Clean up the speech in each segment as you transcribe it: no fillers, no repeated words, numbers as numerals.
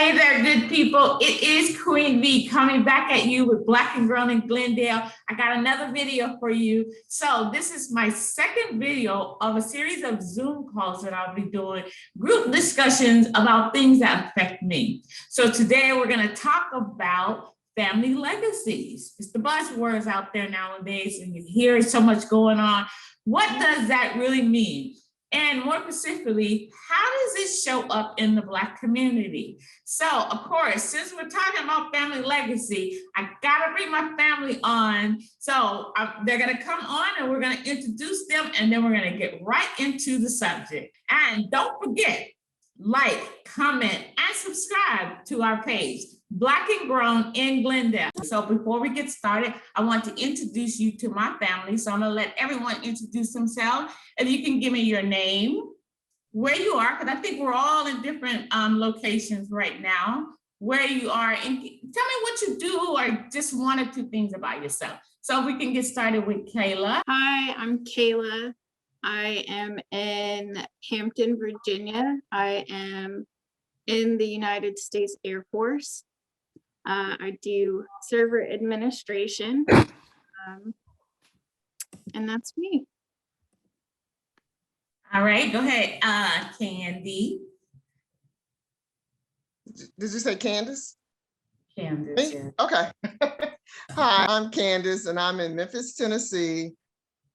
Hey there, good people. It is Queen V coming back at you with Black and Grown in Glendale. I got another video for you. So this is my second video of a series of Zoom calls that I'll be doing, group discussions about things that affect me. So today we're going to talk about family legacies. It's the buzzwords out there nowadays, and you hear so much going on. What does that really mean? And more specifically, how does it show up in the Black community? So, of course, since we're talking about family legacy, I gotta bring my family on. So they're gonna come on and we're gonna introduce them, and then we're gonna get right into the subject. And don't forget, like, comment, and subscribe to our page, Black and Grown in Glendale. So before we get started, I want to introduce you to my family. So I'm gonna let everyone introduce themselves. If you can give me your name, where you are, because I think we're all in different locations right now, where you are, and tell me what you do or just one or two things about yourself. So we can get started with Kayla. Hi, I'm Kayla. I am in Hampton, Virginia. I am in the United States Air Force. I do server administration, and that's me. All right, go ahead, Candy. Did you say Candace? Candace, yeah. Okay. Hi, I'm Candace, and I'm in Memphis, Tennessee.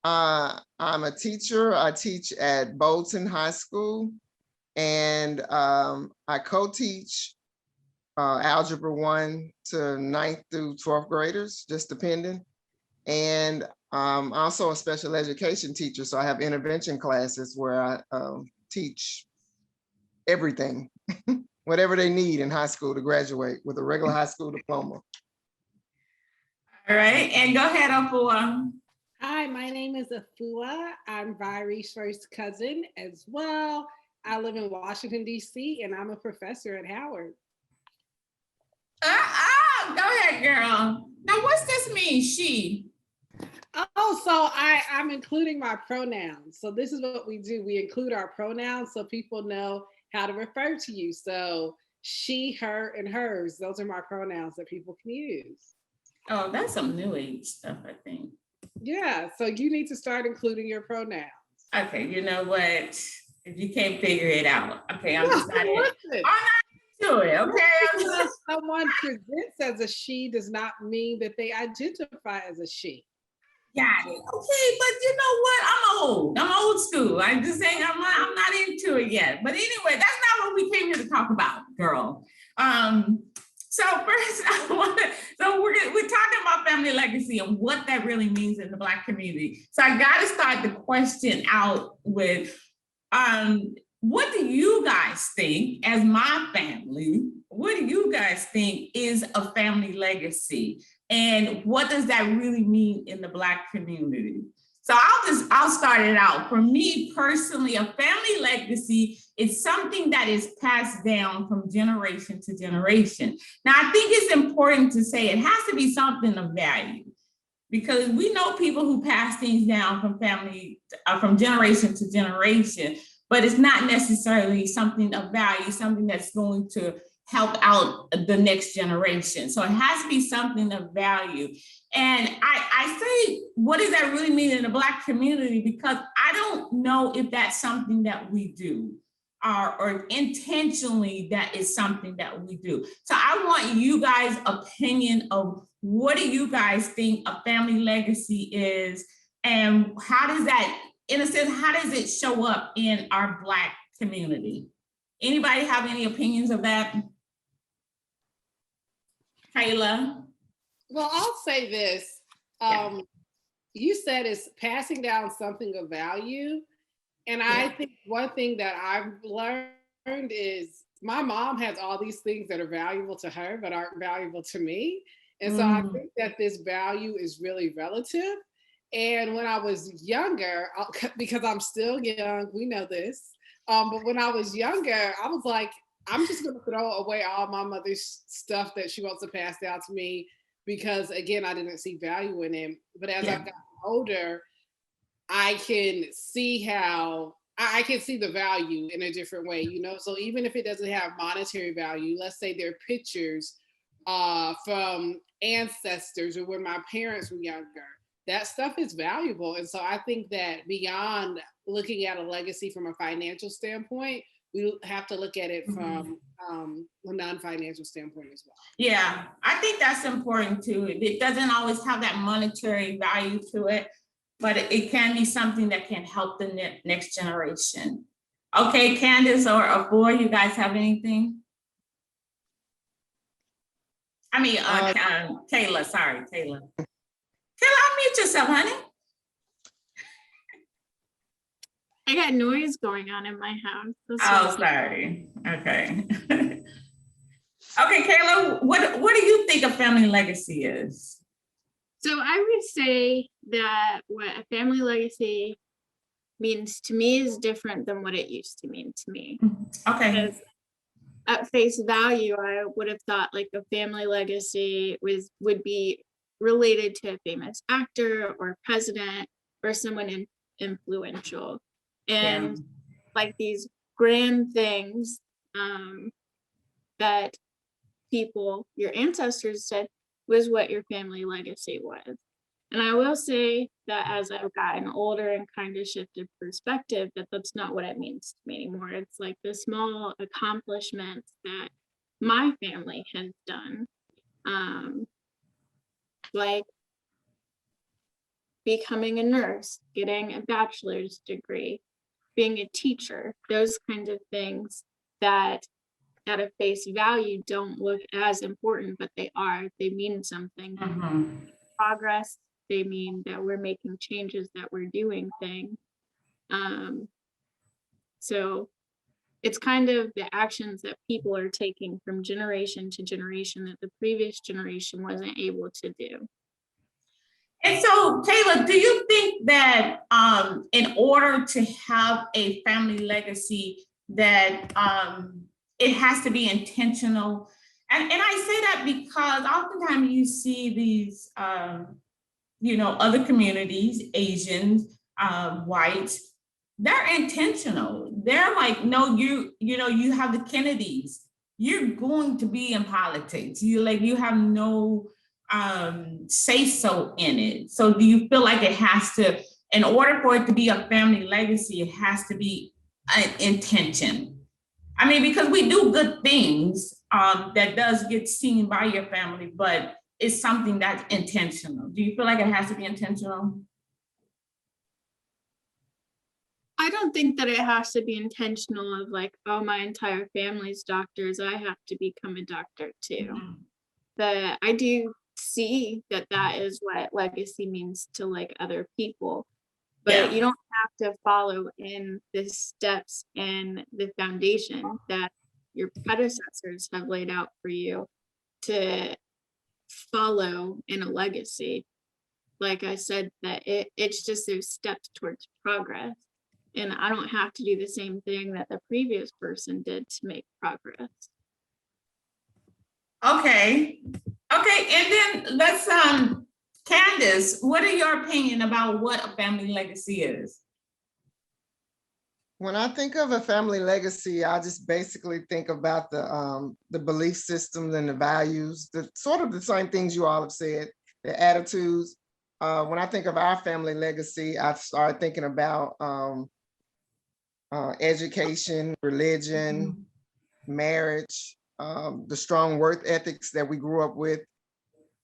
I'm a teacher. I teach at Bolton High School, and I co-teach Algebra 1 to 9th through 12th graders, just depending. And I'm also a special education teacher, so I have intervention classes where I teach everything, whatever they need in high school to graduate with a regular high school diploma. All right, and go ahead, Afua. Hi, my name is Afua. I'm Vyrie's first cousin as well. I live in Washington, D.C., and I'm a professor at Howard. Go ahead, girl. Now, what's this mean, she? Oh, so I'm including my pronouns. So this is what we do. We include our pronouns so people know how to refer to you. So she, her, and hers. Those are my pronouns that people can use. Oh, that's some new age stuff, I think. Yeah, so you need to start including your pronouns. Okay, you know what? If you can't figure it out, okay, I'm just not into it, okay? Someone presents as a she does not mean that they identify as a she. Got it. Okay, but you know what? I'm old school. I'm just saying I'm not into it yet. But anyway, that's not what we came here to talk about, girl. So first, we're talking about family legacy and what that really means in the Black community. So I got to start the question out with, what do you guys think, as my family, what do you guys think is a family legacy? And what does that really mean in the Black community? So I'll start it out. For me personally, a family legacy is something that is passed down from generation to generation. Now, I think it's important to say it has to be something of value, because we know people who pass things down from generation to generation, but it's not necessarily something of value, something that's going to help out the next generation. So it has to be something of value. And I say, what does that really mean in the Black community? Because I don't know if that's something that we do, or intentionally that is something that we do. So I want you guys' opinion of what do you guys think a family legacy is, and how does that, in a sense, how does it show up in our Black community? Anybody have any opinions of that? Kayla? Well, I'll say this. You said it's passing down something of value. And I think one thing that I've learned is my mom has all these things that are valuable to her, but aren't valuable to me. And so I think that this value is really relative. And when I was younger, because I'm still young, we know this. But when I was younger, I was like, I'm just going to throw away all my mother's stuff that she wants to pass down to me, because again, I didn't see value in it. But as I've gotten older, I can see how I can see the value in a different way, So even if it doesn't have monetary value, let's say they're pictures from ancestors or when my parents were younger, that stuff is valuable. And so I think that beyond looking at a legacy from a financial standpoint, we have to look at it from a non-financial standpoint as well. Yeah, I think that's important too. It doesn't always have that monetary value to it, but it can be something that can help the next generation. Okay, Candace or Boy, you guys have anything? I mean, Taylor, sorry, Taylor. Taylor, unmute yourself, honey. I got noise going on in my house. Oh, sorry. Okay. Okay, Kayla, what do you think a family legacy is? So I would say that what a family legacy means to me is different than what it used to mean to me. Okay. Because at face value, I would have thought like a family legacy would be related to a famous actor or president or someone influential. And like these grand things that people, your ancestors said was what your family legacy was. And I will say that as I've gotten older and kind of shifted perspective, that's not what it means to me anymore. It's like the small accomplishments that my family has done. Like becoming a nurse, getting a bachelor's degree, being a teacher, those kinds of things that at a face value don't look as important, but they mean something. Progress, they mean that we're making changes, that we're doing things. So it's kind of the actions that people are taking from generation to generation that the previous generation wasn't able to do. And so, Taylor, do you think that in order to have a family legacy that it has to be intentional? And I say that because oftentimes you see these, other communities, Asians, whites, they're intentional. They're like, no, you have the Kennedys. You're going to be in politics. You have no say so in it. So do you feel like it has to, in order for it to be a family legacy, it has to be an intention? I mean, because we do good things that does get seen by your family, but it's something that's intentional. Do you feel like it has to be intentional? I don't think that it has to be intentional of like, oh, my entire family's doctors, I have to become a doctor too. But I do see that is what legacy means to like other people. But you don't have to follow in the steps and the foundation that your predecessors have laid out for you to follow in a legacy. Like I said, that it's just those steps towards progress. And I don't have to do the same thing that the previous person did to make progress. Okay. And then let's Candace, what are your opinion about what a family legacy is? When I think of a family legacy, I just basically think about the belief systems and the values, the sort of the same things you all have said, the attitudes. When I think of our family legacy, I start thinking about education, religion, marriage, the strong work ethics that we grew up with.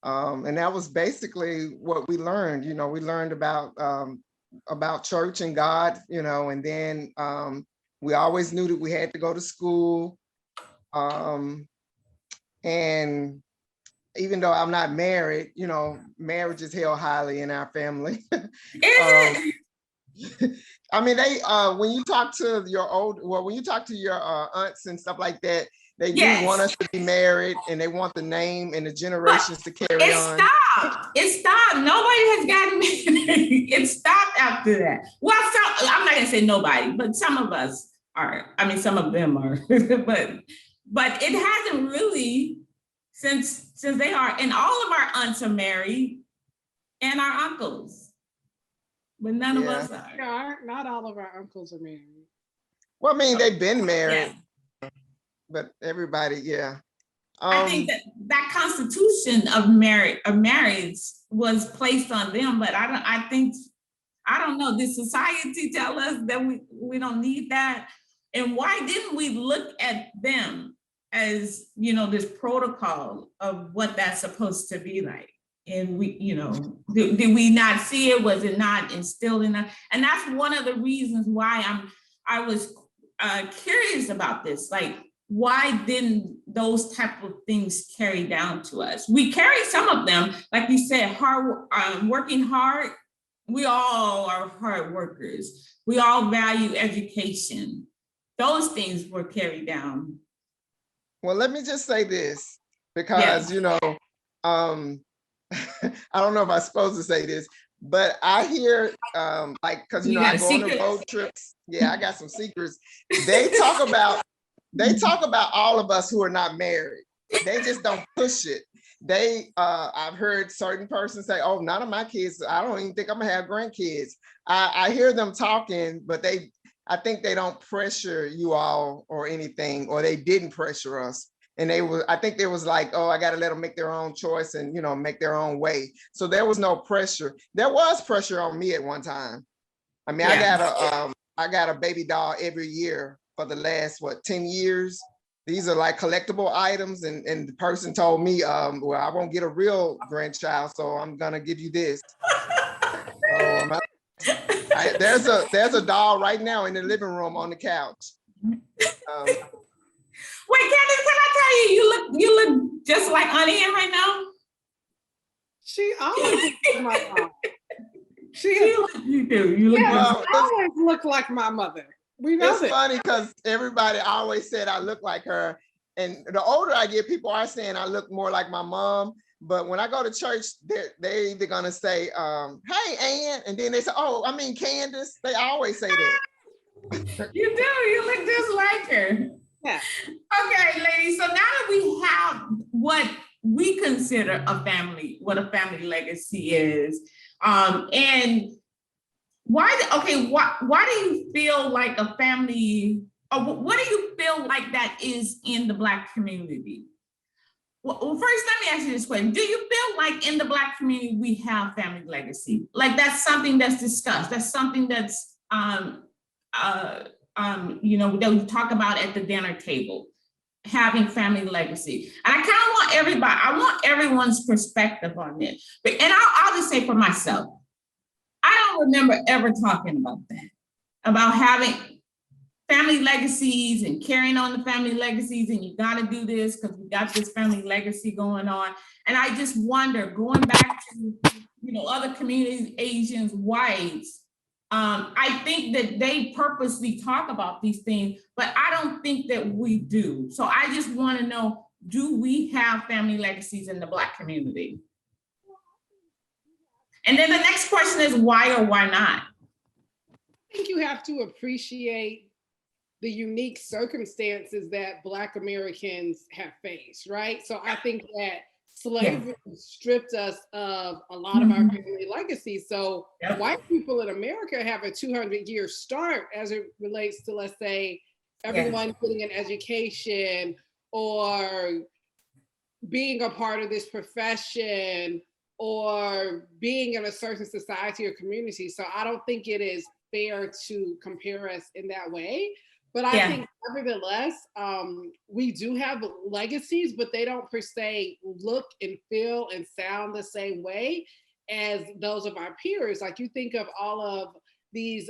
And that was basically what we learned. We learned about church and God, and then we always knew that we had to go to school. And even though I'm not married, marriage is held highly in our family. I mean, they when you talk to your aunts and stuff like that, they do want us to be married, and they want the name and the generations to carry on. It stopped. Nobody has gotten married. It stopped after that. Well, I'm not gonna say nobody, but some of us are. I mean, some of them are. but it hasn't really since they are, and all of our aunts are married, and our uncles. but none of Yeah. us are. Yeah, not all of our uncles are married. Well, I mean, they've been Yeah. married, but everybody, yeah. I think that constitution of marriage was placed on them, but I don't know, did society tell us that we don't need that? And why didn't we look at them as, this protocol of what that's supposed to be like? And we, did we not see it? Was it not instilled in us? And that's one of the reasons why I was curious about this. Like, why didn't those type of things carry down to us? We carry some of them, like you said, working hard. We all are hard workers. We all value education. Those things were carried down. Well, let me just say this, because, I don't know if I'm supposed to say this, but I hear, because, You I got go on the secrets? road trips. Yeah, I got some secrets. They talk about all of us who are not married. They just don't push it. I've heard certain persons say, oh, none of my kids, I don't even think I'm gonna have grandkids. I hear them talking, but I think they don't pressure you all or anything, or they didn't pressure us. And I think there was like, oh, I got to let them make their own choice and, make their own way. So there was no pressure. There was pressure on me at one time. I mean, Yeah. I got a baby doll every year for the last, 10 years. These are like collectible items. And the person told me, well, I won't get a real grandchild, so I'm going to give you this. So there's a doll right now in the living room on the couch. Wait, Candace, can I tell you, you look just like Auntie Ann right now? She always looks like my mom. You do. You look Well, always look like my mother. We know it's that. funny because everybody always said I look like her. And the older I get, people are saying I look more like my mom. But when I go to church, they're either gonna say, hey, Ann, and then they say, oh, I mean Candace. They always say that. You do, you look just like her. Yeah. Okay, ladies, so now that we have what we consider a family, what a family legacy is, and why do you feel like a family, or what do you feel like that is in the Black community? Well, first, let me ask you this question. Do you feel like in the Black community, we have family legacy? Like that's something that's discussed, that's something that's, that we talk about at the dinner table, having family legacy. And I want everyone's perspective on it. And I'll just say for myself, I don't remember ever talking about that, about having family legacies and carrying on the family legacies, and you got to do this because we got this family legacy going on. And I just wonder, going back to other communities, Asians, whites, I think that they purposely talk about these things, but I don't think that we do. So I just want to know, do we have family legacies in the Black community? And then the next question is why or why not? I think you have to appreciate the unique circumstances that Black Americans have faced, right? So I think that slavery stripped us of a lot of our family legacies. So white people in America have a 200-year start as it relates to, let's say, everyone getting an education or being a part of this profession or being in a certain society or community. So I don't think it is fair to compare us in that way. But I think nevertheless, we do have legacies, but they don't per se look and feel and sound the same way as those of our peers. Like you think of all of these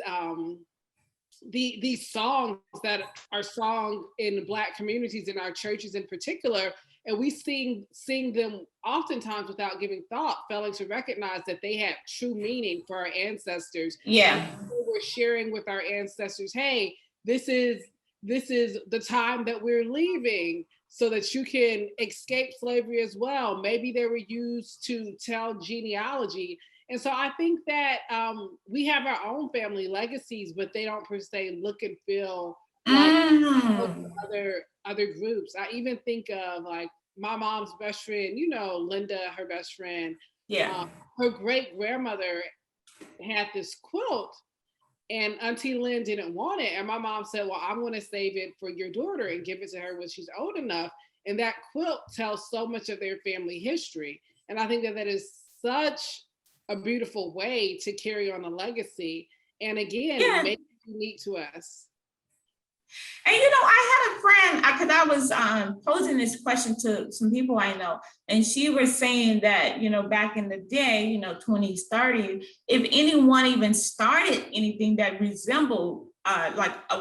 songs that are sung in Black communities in our churches in particular, and we sing them oftentimes without giving thought, failing to recognize that they had true meaning for our ancestors. Yeah. We're sharing with our ancestors, hey, this is the time that we're leaving so that you can escape slavery as well. Maybe they were used to tell genealogy. And so I think that we have our own family legacies, but they don't per se look and feel like other groups. I even think of like my mom's best friend, Linda, her best friend. Yeah. Her great grandmother had this quilt, and Auntie Lynn didn't want it. And my mom said, well, I'm going to save it for your daughter and give it to her when she's old enough. And that quilt tells so much of their family history. And I think that that is such a beautiful way to carry on a legacy. And again, make it unique to us. And I had a friend, because I was posing this question to some people I know, and she was saying that, back in the day, 20s, 30s, if anyone even started anything that resembled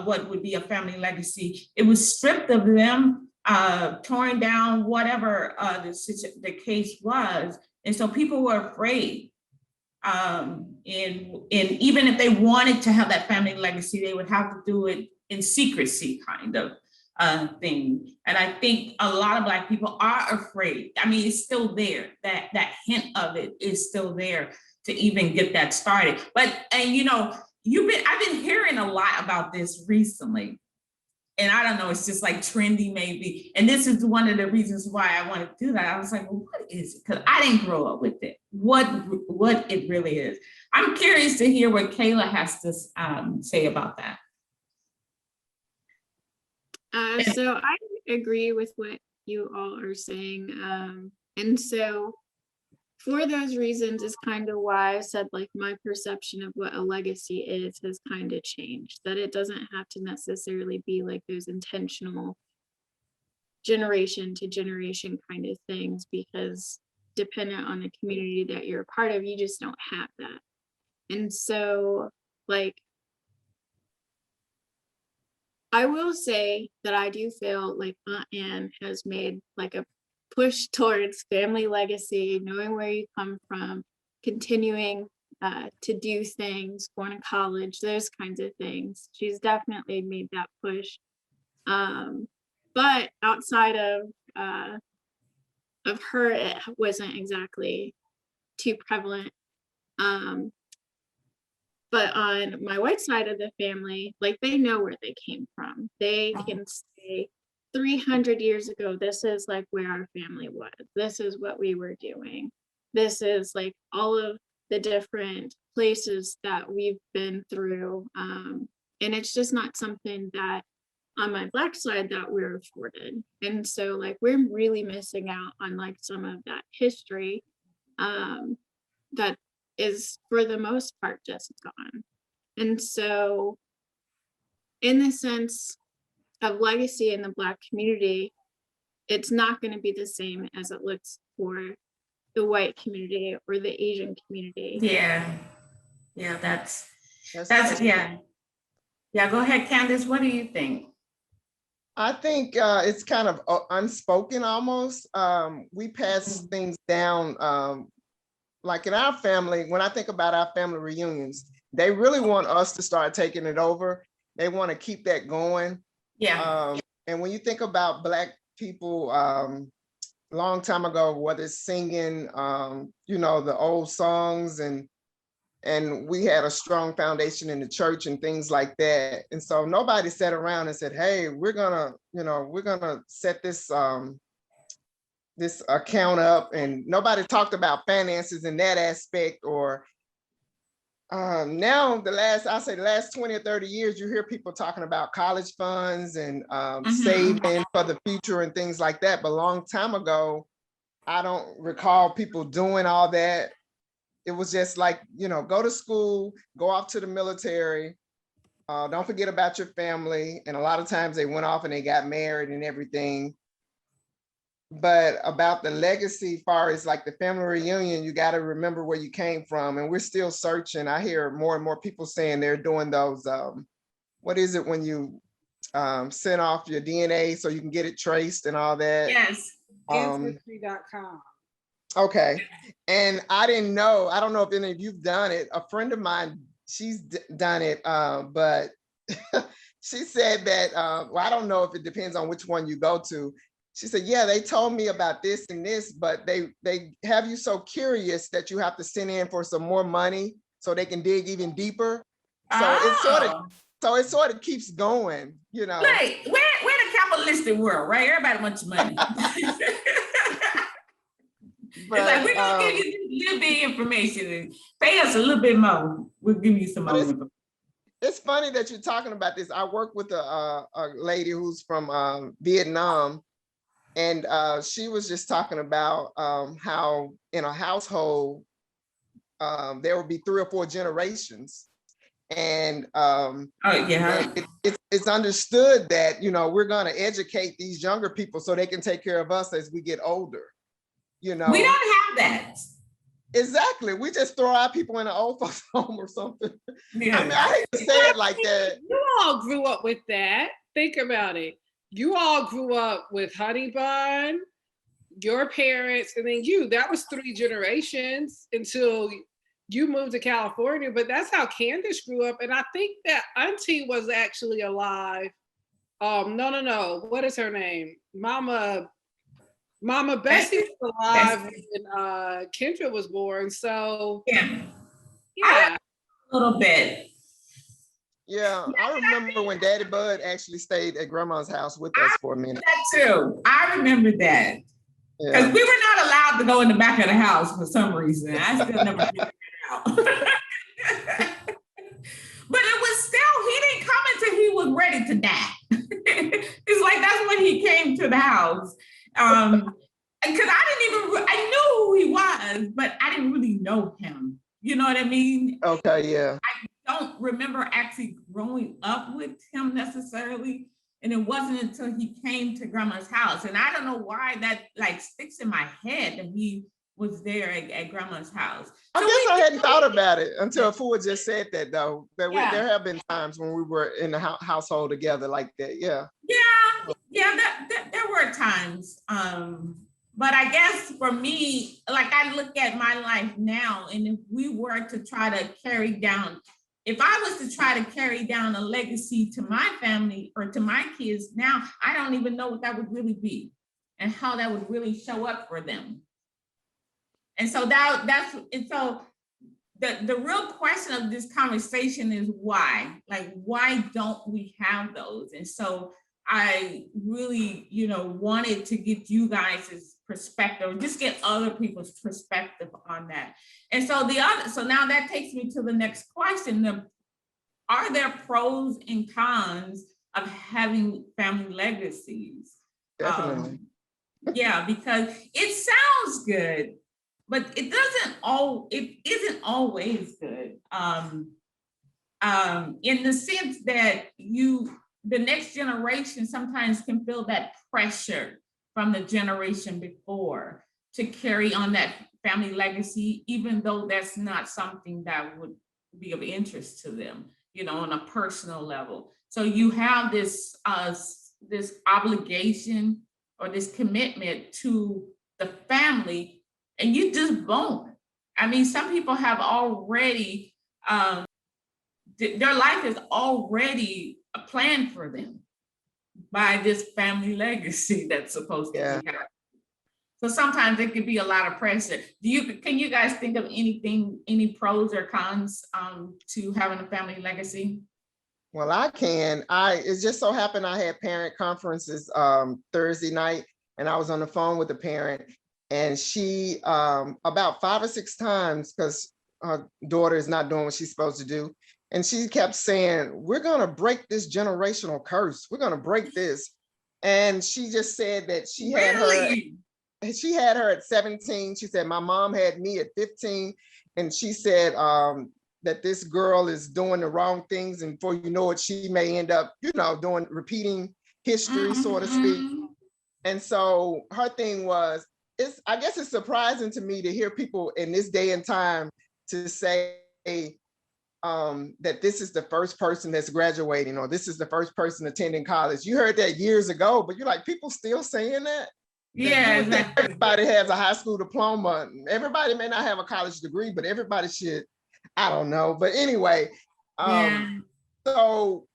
what would be a family legacy, it was stripped of them, torn down, whatever the case was. And so people were afraid. And even if they wanted to have that family legacy, they would have to do it in secrecy, kind of thing. And I think a lot of Black people are afraid. I mean, it's still there. That hint of it is still there to even get that started. But I've been hearing a lot about this recently. And I don't know, it's just like trendy maybe. And this is one of the reasons why I want to do that. I was like, well, what is it? Because I didn't grow up with it. What it really is. I'm curious to hear what Kayla has to say about that. So I agree with what you all are saying. And so for those reasons is kind of why I said like my perception of what a legacy is has kind of changed, that it doesn't have to necessarily be like those intentional generation to generation kind of things, because dependent on the community that you're a part of, you just don't have that. And so like, I will say that I do feel like Aunt Anne has made like a push towards family legacy, knowing where you come from, continuing to do things, going to college, those kinds of things. She's definitely made that push. But outside of her, it wasn't exactly too prevalent. But on my white side of the family, like they know where they came from. They can say 300 years ago, this is like where our family was. This is what we were doing. This is like all of the different places that we've been through. And it's just not something that on my Black side that we're afforded. And so like, we're really missing out on like some of that history that is for the most part just gone. And so in the sense of legacy in the Black community, it's not going to be the same as it looks for the white community or the Asian community. Yeah, that's yeah. Go ahead, Candace, what do you think? I think it's kind of unspoken almost. We pass things down. Like in our family, when I think about our family reunions, they really want us to start taking it over. They want to keep that going. Yeah. And when you think about Black people, long time ago, whether it's singing, the old songs, and we had a strong foundation in the church and things like that. And so nobody sat around and said, hey, we're gonna set this this account up, and nobody talked about finances in that aspect. Or now the last 20 or 30 years, you hear people talking about college funds and saving for the future and things like that. But a long time ago, I don't recall people doing all that. It was just like, go to school, go off to the military, don't forget about your family. And a lot of times they went off and they got married and everything. But about the legacy, far as like the family reunion, you got to remember where you came from. And we're still searching. I hear more and more people saying they're doing those, what is it when you send off your DNA so you can get it traced and all that? Yes. Ancestry.com. Okay. And I don't know if any of you've done it. A friend of mine, she's done it, but she said that, I don't know if it depends on which one you go to. She said, yeah, they told me about this and this, but they have you so curious that you have to send in for some more money so they can dig even deeper. So it sort of keeps going, Right. We're in a capitalistic world, right? Everybody wants money. It's like, we're gonna give you a little bit of information and pay us a little bit more. We'll give you some more information. It's funny that you're talking about this. I work with a lady who's from Vietnam, and she was just talking about how in a household there would be 3 or 4 generations, and it's understood that we're going to educate these younger people so they can take care of us as we get older. We don't have that. Exactly. We just throw our people in an old folks home or something. Yeah. I mean, I hate to say it like that. You all grew up with that. Think about it. You all grew up with Honey Bun, your parents, and then you. That was 3 generations until you moved to California. But that's how Candace grew up. And I think that Auntie was actually alive. No. What is her name? Mama Bessie was alive when Kendra was born. So yeah. A little bit. Yeah, I remember when Daddy Bud actually stayed at Grandma's house with us for a minute. That too. I remember that. Because we were not allowed to go in the back of the house for some reason. I still never figured it out. But it was still, he didn't come until he was ready to die. It's like that's when he came to the house. Because I knew who he was, but I didn't really know him. You know what I mean? Okay, yeah. I don't remember actually growing up with him necessarily. And it wasn't until he came to Grandma's house. And I don't know why that like sticks in my head that he was there at Grandma's house. I guess I hadn't thought about it until Ford just said that, though. There have been times when we were in the household together like that. Yeah. There were times. But I guess for me, like I look at my life now, and if we were to try to carry down, if I was to try to carry down a legacy to my family or to my kids now, I don't even know what that would really be and how that would really show up for them. And so so the real question of this conversation is why? Like, why don't we have those? And so I really, wanted to get you guys' perspective, just get other people's perspective on that. And so now that takes me to the next question. Are there pros and cons of having family legacies? Definitely. Because it sounds good, but it isn't always good. In the sense that the next generation sometimes can feel that pressure from the generation before to carry on that family legacy, even though that's not something that would be of interest to them, on a personal level. So you have this obligation or this commitment to the family, and you just won't. I mean, some people have already, their life is already a plan for them by this family legacy that's supposed to be happening. So sometimes it could be a lot of pressure. Can you guys think of any pros or cons to having a family legacy? Well, I can. It just so happened I had parent conferences Thursday night, and I was on the phone with a parent, and she about 5 or 6 times, because her daughter is not doing what she's supposed to do, and she kept saying, "We're gonna break this generational curse. We're gonna break this." And she just said that she had her at 17. She said, "My mom had me at 15." And she said that this girl is doing the wrong things, and before you know it, she may end up, repeating history, so to speak. And so her thing was, I guess it's surprising to me to hear people in this day and time to say that this is the first person that's graduating, or this is the first person attending college. You heard that years ago, but you're like, people still saying that? Yeah, exactly. Everybody has a high school diploma. Everybody may not have a college degree, but everybody should. I don't know. But anyway, so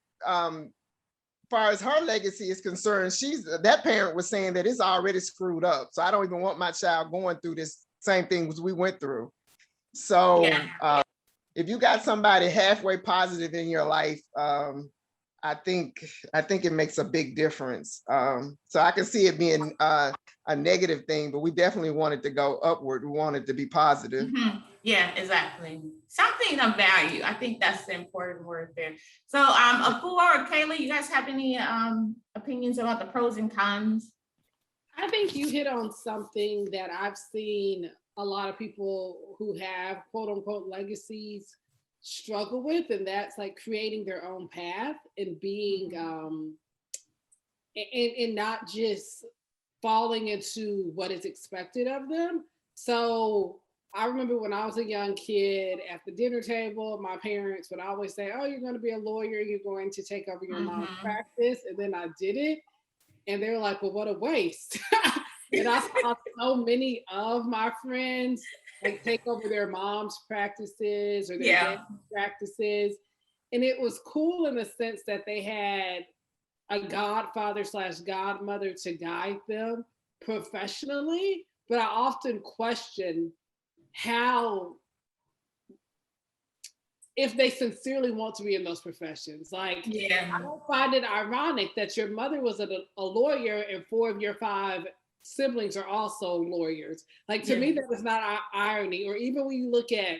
far as her legacy is concerned, that parent was saying that it's already screwed up. So I don't even want my child going through this same thing as we went through. So if you got somebody halfway positive in your life, I think it makes a big difference. So I can see it being a negative thing, but we definitely want it to go upward. We want it to be positive. Mhm. Yeah, exactly. Something of value. I think that's the important word there. So, Afua or Kayla, you guys have any opinions about the pros and cons? I think you hit on something that I've seen a lot of people who have quote unquote legacies struggle with, and that's like creating their own path and being and not just falling into what is expected of them. So I remember when I was a young kid at the dinner table, my parents would always say, "Oh, you're going to be a lawyer, you're going to take over your mom's practice." And then I did it. And they were like, "Well, what a waste." And I saw so many of my friends like take over their mom's practices or their dad's practices. And it was cool in the sense that they had a godfather / godmother to guide them professionally. But I often question how, if they sincerely want to be in those professions. Like, I don't find it ironic that your mother was a lawyer and 4 of your 5 siblings are also lawyers. Like, to me, that is not irony. Or even when you look at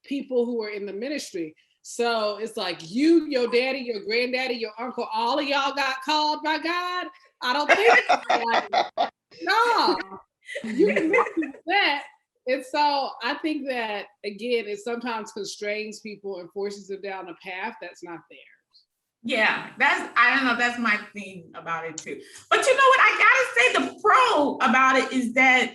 people who are in the ministry. So it's like you, your daddy, your granddaddy, your uncle, all of y'all got called by God. I don't think like, no, you can do that. And so I think that, again, it sometimes constrains people and forces them down a path that's not theirs. Yeah, I don't know, that's my thing about it too. But you know what, I gotta say the pro about it is that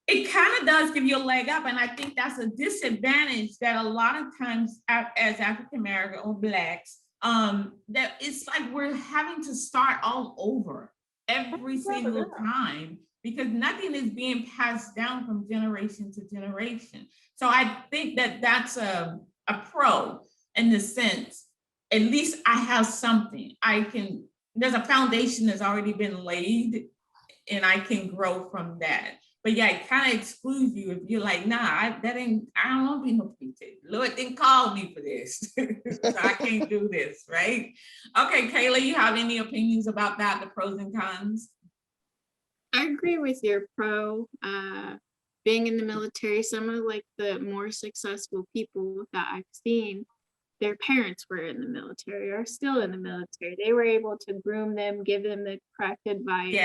it kind of does give you a leg up. And I think that's a disadvantage that a lot of times as African-American or Blacks, that it's like we're having to start all over every single time, because nothing is being passed down from generation to generation. So I think that that's a pro in the sense, at least I have something. There's a foundation that's already been laid and I can grow from that. But yeah, it kind of excludes you if you're like, nah, I don't want to be no preacher. Lord didn't call me for this. So I can't do this, right? Okay, Kayla, you have any opinions about that, the pros and cons? I agree with your pro. Being in the military, some of like the more successful people that I've seen, their parents were in the military, are still in the military. They were able to groom them, give them the correct advice,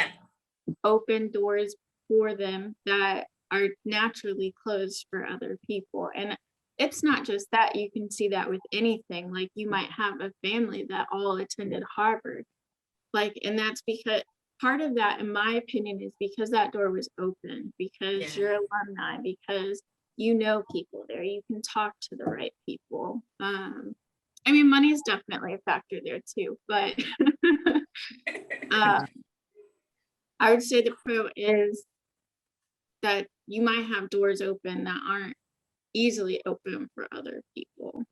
open doors for them that are naturally closed for other people. And it's not just that. You can see that with anything. Like, you might have a family that all attended Harvard. Like, and that's because part of that, in my opinion, is because that door was open, because you're alumni, because you know people there, you can talk to the right people. I mean, money is definitely a factor there too, but I would say the pro is that you might have doors open that aren't easily open for other people.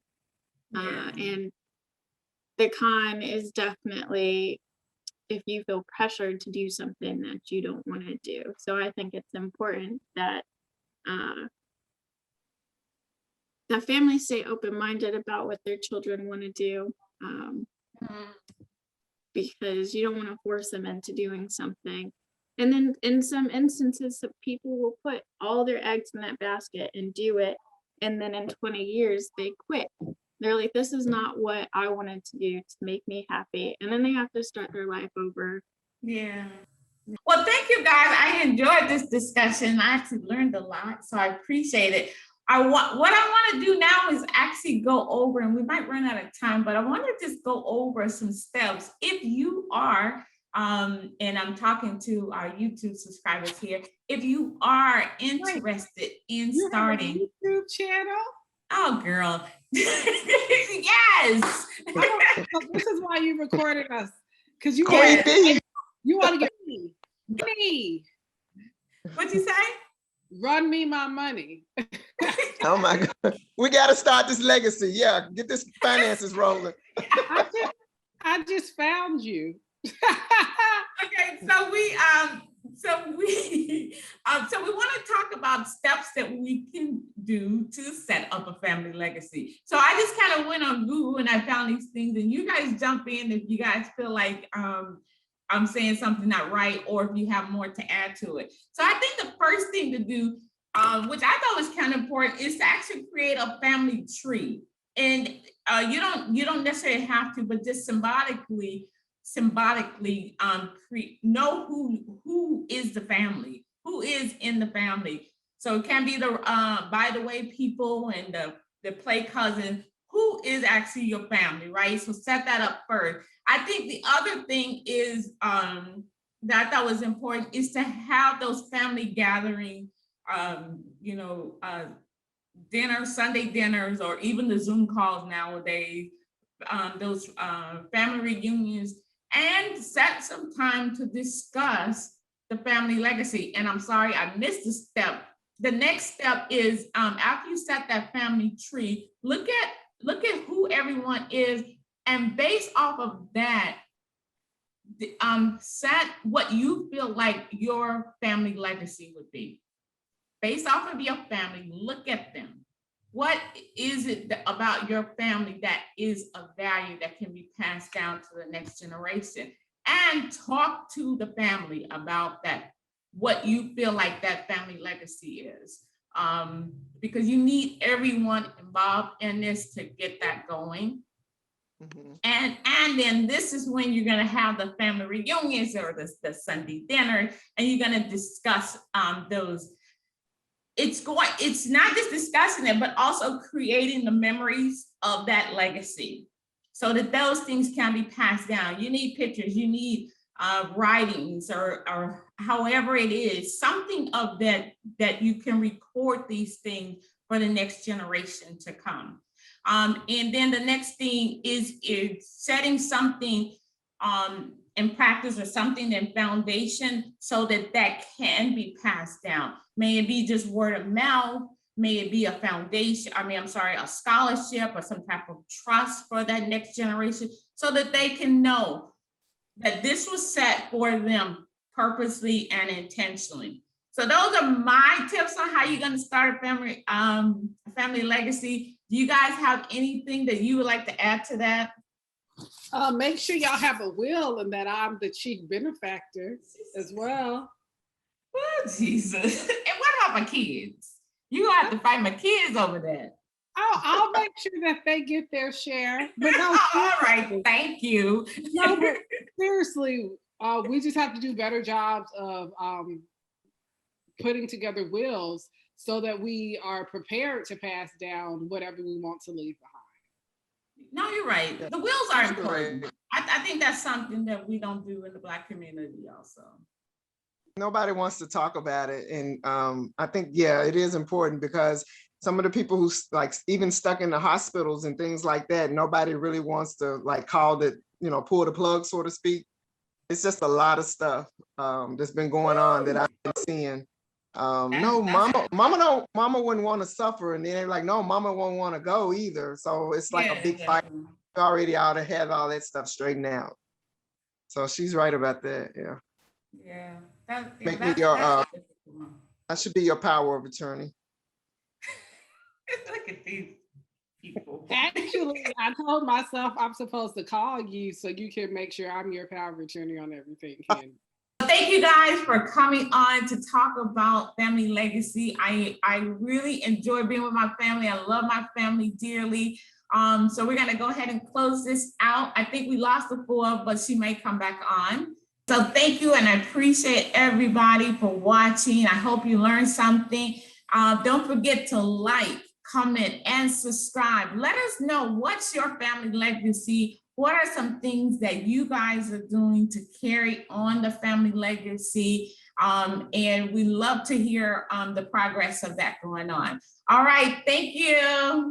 And the con is definitely if you feel pressured to do something that you don't want to do. So I think it's important that that families stay open-minded about what their children want to do, because you don't want to force them into doing something. And then in some instances, people will put all their eggs in that basket and do it. And then in 20 years, they quit. They're like, this is not what I wanted to do to make me happy. And then they have to start their life over. Yeah. Well, thank you guys. I enjoyed this discussion. I actually learned a lot, so I appreciate it. What I want to do now is actually go over, and we might run out of time, but I want to just go over some steps. If you are, and I'm talking to our YouTube subscribers here, if you are interested in starting a YouTube channel. Oh, girl. Yes. This is why you recorded us, because you want to get me. What'd you say? Run me my money. Oh my God. We got to start this legacy. Yeah, get this finances rolling. I just found you. Okay, so we So we want to talk about steps that we can do to set up a family legacy. So I just kind of went on Google and I found these things, and you guys jump in if you guys feel like I'm saying something not right, or if you have more to add to it. So I think the first thing to do, which I thought was kind of important, is to actually create a family tree. And you don't necessarily have to, but just symbolically know who is the family, who is in the family. So it can be the by the way people and the play cousin, who is actually your family, right? So set that up first. I think the other thing is that I thought was important is to have those family gathering, dinners, Sunday dinners, or even the Zoom calls nowadays, those family reunions, and set some time to discuss the family legacy. And I'm sorry, I missed a step. The next step is after you set that family tree, look at who everyone is, and based off of that, set what you feel like your family legacy would be. Based off of your family, look at them. What is it about your family that is of value that can be passed down to the next generation? And talk to the family about that, what you feel like that family legacy is. Because you need everyone involved in this to get that going. Mm-hmm. And then this is when you're gonna have the family reunions or the Sunday dinner, and you're gonna discuss those. It's not just discussing it, but also creating the memories of that legacy so that those things can be passed down. You need pictures, you need writings, or however it is, something of that you can record these things for the next generation to come. And then the next thing is setting something in practice, or something in foundation, so that can be passed down. May it be just word of mouth, may it be a foundation, a scholarship or some type of trust for that next generation, so that they can know that this was set for them purposely and intentionally. So those are my tips on how you're going to start a family legacy. Do you guys have anything that you would like to add to that? Make sure y'all have a will and that I'm the chief benefactor as well. Oh, Jesus. And what about my kids? You're going to have to fight my kids over that. I'll make sure that they get their share. But no, all right, thank you. No, but seriously, we just have to do better jobs of putting together wills so that we are prepared to pass down whatever we want to leave behind. No, you're right. The wills are important. I think that's something that we don't do in the Black community also. Nobody wants to talk about it. And I think, yeah, it is important, because some of the people who like even stuck in the hospitals and things like that, nobody really wants to like call it, pull the plug, so to speak. It's just a lot of stuff that's been going on that I've been seeing. No, mama wouldn't want to suffer, and then they're like, no, mama won't want to go either. So it's like a big fight. We already ought to have all that stuff straightened out. So she's right about that. Yeah. Yeah. I should be your power of attorney. Look at these people. Actually, I told myself I'm supposed to call you so you can make sure I'm your power of attorney on everything. Thank you guys for coming on to talk about family legacy. I really enjoy being with my family. I love my family dearly. So we're gonna go ahead and close this out. I think we lost the floor, but she may come back on. So thank you, and I appreciate everybody for watching. I hope you learned something. Don't forget to like, comment, and subscribe. Let us know, what's your family legacy? What are some things that you guys are doing to carry on the family legacy? And we love to hear the progress of that going on. All right, thank you.